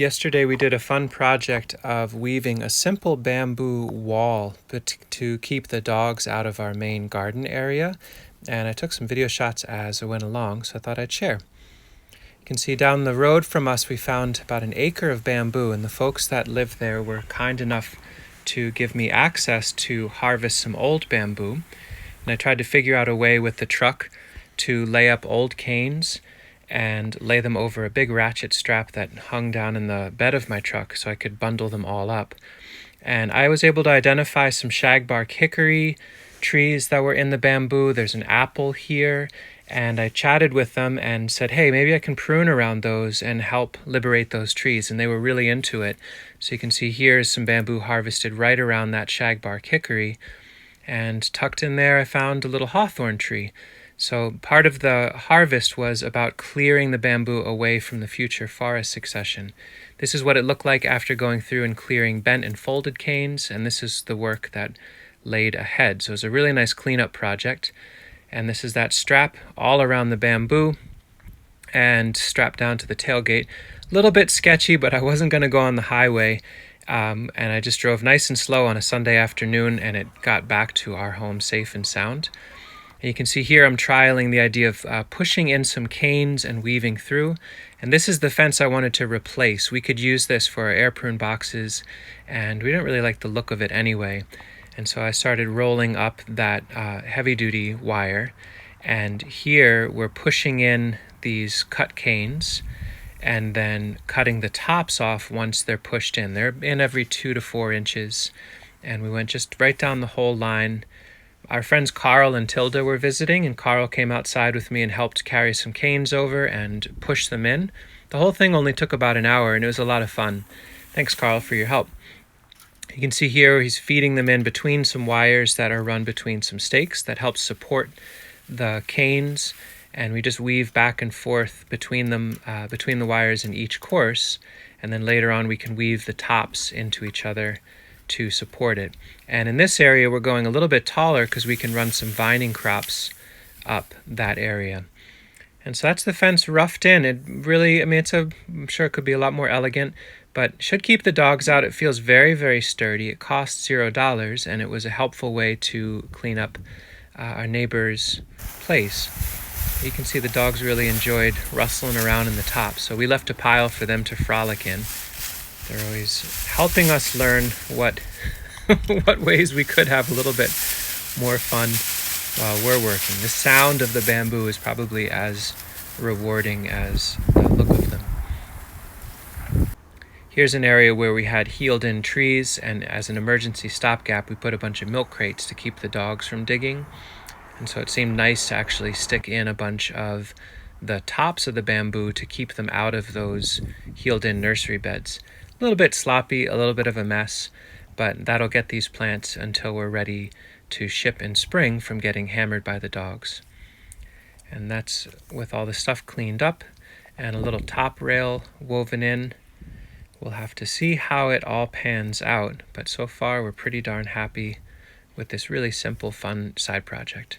Yesterday we did a fun project of weaving a simple bamboo wall to keep the dogs out of our main garden area, and I took some video shots as I went along, so I thought I'd share. You can see down the road from us we found about an acre of bamboo, and the folks that lived there were kind enough to give me access to harvest some old bamboo. And I tried to figure out a way with the truck to lay up old canes and lay them over a big ratchet strap that hung down in the bed of my truck so I could bundle them all up. And I was able to identify some shagbark hickory trees that were in the bamboo. There's an apple here, and I chatted with them and said, hey, maybe I can prune around those and help liberate those trees, and they were really into it. So you can see here is some bamboo harvested right around that shagbark hickory, and tucked in there I found a little hawthorn tree. So part of the harvest was about clearing the bamboo away from the future forest succession. This is what it looked like after going through and clearing bent and folded canes, and this is the work that laid ahead. So it was a really nice cleanup project. And this is that strap all around the bamboo and strapped down to the tailgate. A little bit sketchy, but I wasn't going to go on the highway, and I just drove nice and slow on a Sunday afternoon, and it got back to our home safe and sound. And you can see here I'm trialing the idea of pushing in some canes and weaving through. And this is the fence I wanted to replace. We could use this for our air prune boxes, and we didn't really like the look of it anyway. And so I started rolling up that heavy-duty wire. And here we're pushing in these cut canes and then cutting the tops off once they're pushed in. They're in every 2 to 4 inches. And we went just right down the whole line. Our friends Carl and Tilda were visiting, and Carl came outside with me and helped carry some canes over and push them in. The whole thing only took about an hour, and it was a lot of fun. Thanks, Carl, for your help. You can see here he's feeding them in between some wires that are run between some stakes that helps support the canes, and we just weave back and forth between them, between the wires in each course, and then later on we can weave the tops into each other to support it. And in this area we're going a little bit taller because we can run some vining crops up that area. And so that's the fence roughed in. It really, I'm sure it could be a lot more elegant, but should keep the dogs out. It feels very, very sturdy. It costs $0, and it was a helpful way to clean up our neighbor's place. You can see the dogs really enjoyed rustling around in the top, so we left a pile for them to frolic in. They're always helping us learn what ways we could have a little bit more fun while we're working. The sound of the bamboo is probably as rewarding as the look of them. Here's an area where we had healed-in trees, and as an emergency stopgap, we put a bunch of milk crates to keep the dogs from digging. And so it seemed nice to actually stick in a bunch of the tops of the bamboo to keep them out of those healed-in nursery beds. A little bit sloppy, a little bit of a mess, but that'll get these plants until we're ready to ship in spring from getting hammered by the dogs. And that's with all the stuff cleaned up and a little top rail woven in. We'll have to see how it all pans out, but so far we're pretty darn happy with this really simple, fun side project.